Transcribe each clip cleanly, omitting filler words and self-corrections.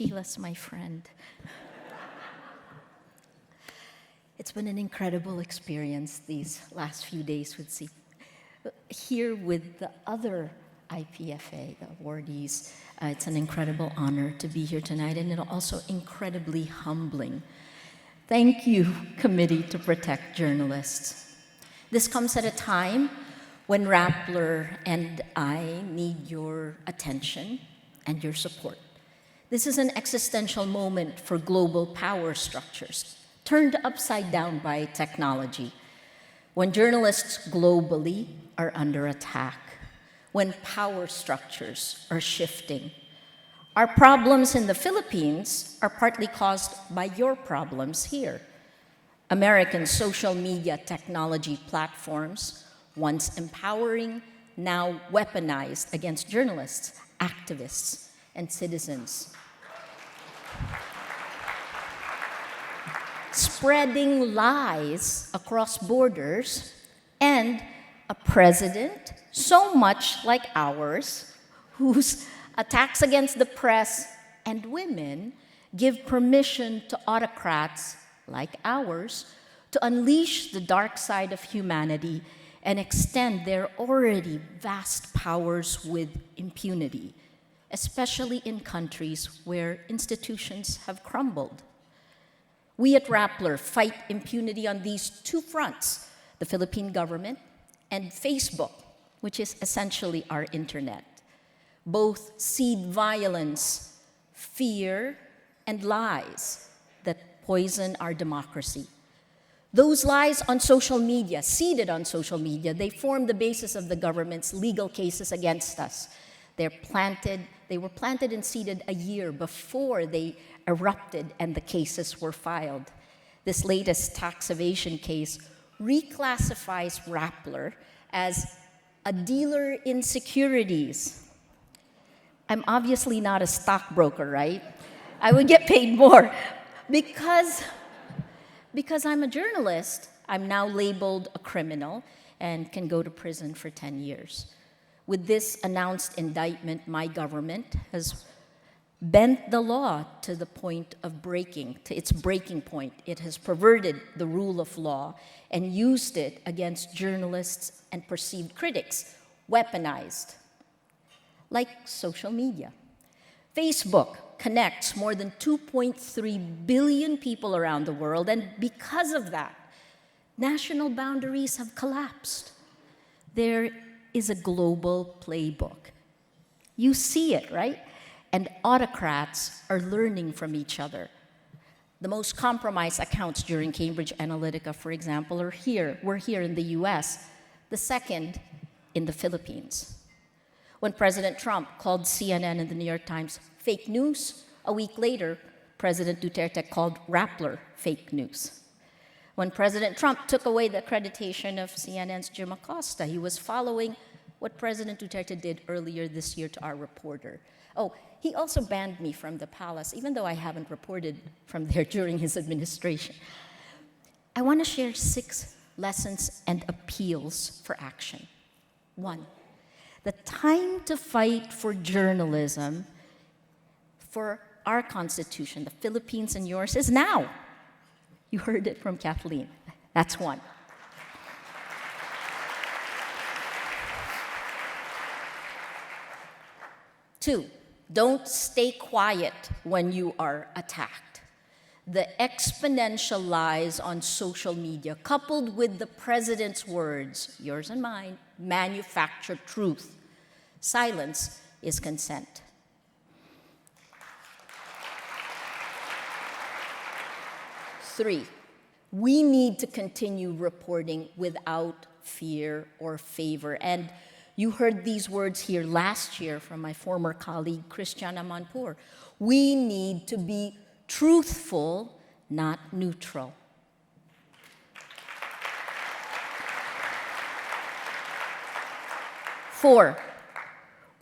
Sheila's my friend. It's been an incredible experience these last few days here with the other IPFA, the awardees. It's an incredible honor to be here tonight, and it's also incredibly humbling. Thank you, Committee to Protect Journalists. This comes at a time when Rappler and I need your attention and your support. This is an existential moment for global power structures, turned upside down by technology. When journalists globally are under attack, when power structures are shifting. Our problems in the Philippines are partly caused by your problems here. American social media technology platforms, once empowering, now weaponized against journalists, activists, and citizens. Spreading lies across borders, and a president so much like ours, whose attacks against the press and women give permission to autocrats like ours to unleash the dark side of humanity and extend their already vast powers with impunity, especially in countries where institutions have crumbled. We at Rappler fight impunity on these two fronts, the Philippine government and Facebook, which is essentially our internet. Both seed violence, fear, and lies that poison our democracy. Those lies on social media, seeded on social media, they form the basis of the government's legal cases against us. They were planted and seeded a year before they erupted and the cases were filed. This latest tax evasion case reclassifies Rappler as a dealer in securities. I'm obviously not a stockbroker, right? I would get paid more. Because I'm a journalist, I'm now labeled a criminal and can go to prison for 10 years. With this announced indictment, my government has bent the law to the point of its breaking point. It has perverted the rule of law and used it against journalists and perceived critics, weaponized, like social media. Facebook connects more than 2.3 billion people around the world, and because of that, national boundaries have collapsed. There is a global playbook. You see it, right? And autocrats are learning from each other. The most compromised accounts during Cambridge Analytica, for example, were here in the US. The second in the Philippines. When President Trump called CNN and the New York Times fake news, a week later, President Duterte called Rappler fake news. When President Trump took away the accreditation of CNN's Jim Acosta, he was following what President Duterte did earlier this year to our reporter. Oh, he also banned me from the palace, even though I haven't reported from there during his administration. I want to share 6 lessons and appeals for action. 1, the time to fight for journalism, for our Constitution, the Philippines and yours, is now. You heard it from Kathleen. That's 1. 2, don't stay quiet when you are attacked. The exponential lies on social media, coupled with the president's words, yours and mine, manufactured truth. Silence is consent. 3, we need to continue reporting without fear or favor. And you heard these words here last year from my former colleague, Christiana Manpur. We need to be truthful, not neutral. 4,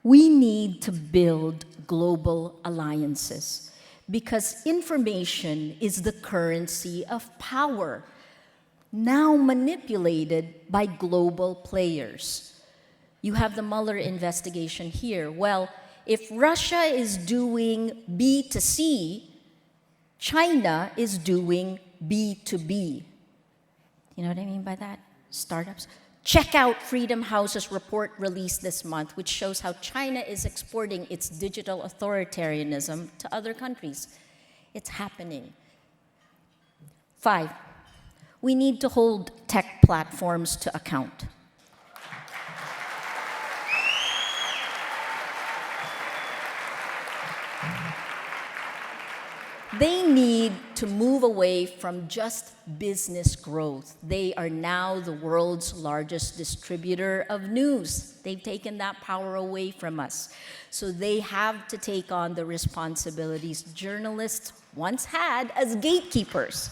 we need to build global alliances because information is the currency of power, now manipulated by global players. You have the Mueller investigation here. Well, if Russia is doing B2C, China is doing B2B. You know what I mean by that? Startups. Check out Freedom House's report released this month, which shows how China is exporting its digital authoritarianism to other countries. It's happening. 5, we need to hold tech platforms to account. They need to move away from just business growth. They are now the world's largest distributor of news. They've taken that power away from us. So they have to take on the responsibilities journalists once had as gatekeepers.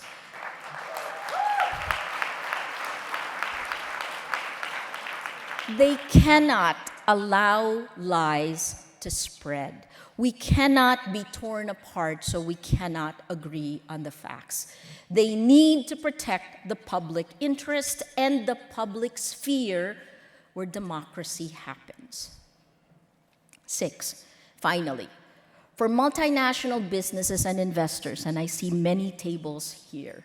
They cannot allow lies to spread. We cannot be torn apart, so we cannot agree on the facts. They need to protect the public interest and the public sphere where democracy happens. 6, finally, for multinational businesses and investors, and I see many tables here,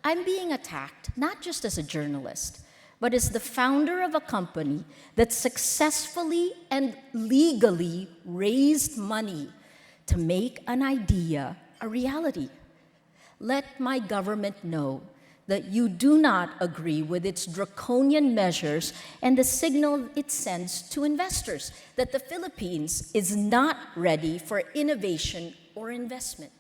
I'm being attacked not just as a journalist, but as the founder of a company that successfully and legally raised money to make an idea a reality. Let my government know that you do not agree with its draconian measures and the signal it sends to investors that the Philippines is not ready for innovation or investment.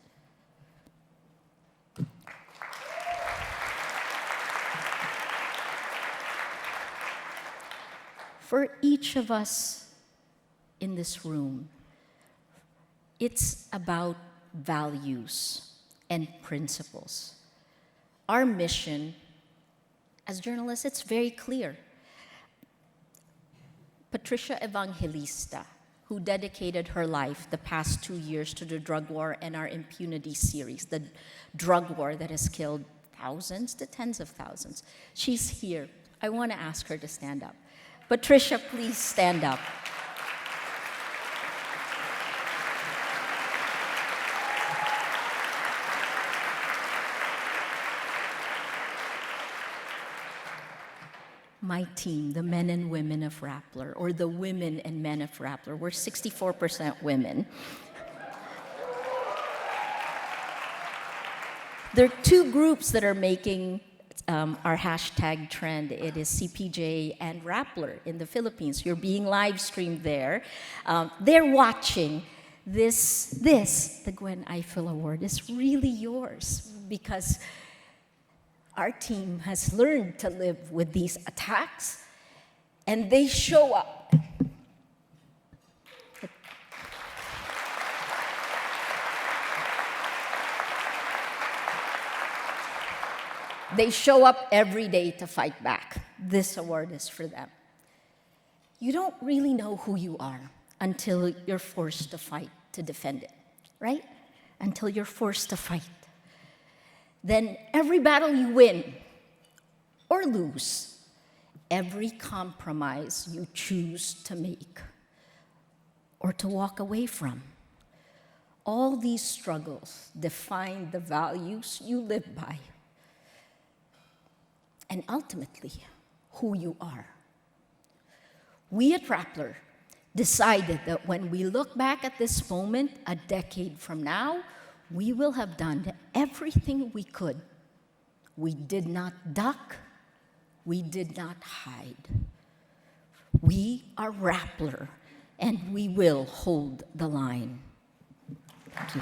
For each of us in this room, it's about values and principles. Our mission as journalists, it's very clear. Patricia Evangelista, who dedicated her life the past 2 years to the drug war and our impunity series, the drug war that has killed thousands to tens of thousands. She's here. I want to ask her to stand up. Patricia, please stand up. My team, the men and women of Rappler, or the women and men of Rappler, we're 64% women. There are 2 groups that are making our hashtag trend. It is CPJ and Rappler in the Philippines. You're being live streamed there. They're watching this, the Gwen Ifill Award is really yours because our team has learned to live with these attacks and they show up. They show up every day to fight back. This award is for them. You don't really know who you are until you're forced to fight to defend it, right? Until you're forced to fight. Then every battle you win or lose, every compromise you choose to make or to walk away from, all these struggles define the values you live by. And ultimately, who you are. We at Rappler decided that when we look back at this moment a decade from now, we will have done everything we could. We did not duck. We did not hide. We are Rappler, and we will hold the line. Thank you.